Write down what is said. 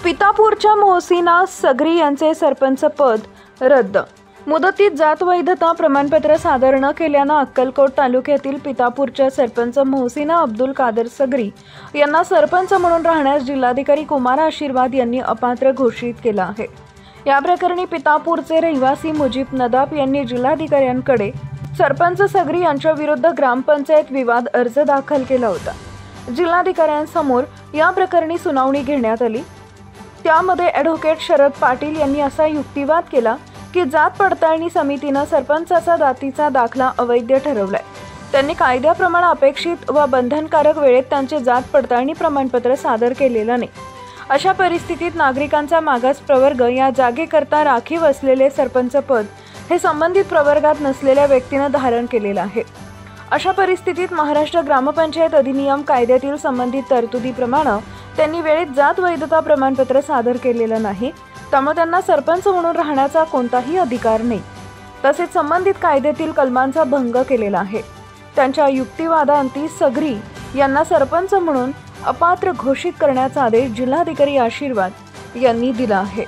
पितापूरच्या मोहसिना सगरी यांचे सरपंच पद रद्द। मुदतीत जात वैधता प्रमाणपत्र सादर न केल्यानं अक्कलकोट तालुक्यातील पितापूरच्या सरपंच मोहसिना अब्दुल कादर सगरी यांना सरपंच म्हणून राहण्यास जिल्हाधिकारी कुमार आशीर्वाद यांनी अपात्र घोषित केलं आहे। या प्रकरणी पितापूरचे रहिवासी मुजीब नदाब यांनी जिल्हाधिकाऱ्यांकडे सरपंच सगरी यांच्या विरुद्ध ग्रामपंचायत विवाद अर्ज दाखल केला होता। जिल्हाधिकाऱ्यांसमोर या प्रकरणी सुनावणी घेण्यात आली। त्यामध्ये ॲडव्होकेट शरद पाटील यांनी असा युक्तिवाद केला की जात पडताळणी समितीने सरपंचाचा जातीचा दाखला अवैध ठरवलाय। त्यांनी कायद्याप्रमाणे अपेक्षित व बंधनकारक वेळेत त्यांचे जात पडताळणी प्रमाणपत्र सादर केलेलं नाही। अशा परिस्थितीत नागरिकांचा मागास प्रवर्ग या जागेकरता राखीव असलेले सरपंच पद हे संबंधित प्रवर्गात नसलेल्या व्यक्तीने धारण केलेलं आहे। अशा परिस्थितीत महाराष्ट्र ग्रामपंचायत अधिनियम कायद्यातील संबंधित तरतुदीप्रमाणे त्यांनी वेळेत जात वैधता प्रमाणपत्र सादर केलेलं नाही, त्यामुळे त्यांना सरपंच म्हणून राहण्याचा कोणताही अधिकार नाही। तसेच संबंधित कायद्यातील कलमांचा भंग केलेला आहे। त्यांच्या युक्तिवादांती सगरी यांना सरपंच म्हणून अपात्र घोषित करण्याचा आदेश जिल्हाधिकारी आशीर्वाद यांनी दिला आहे।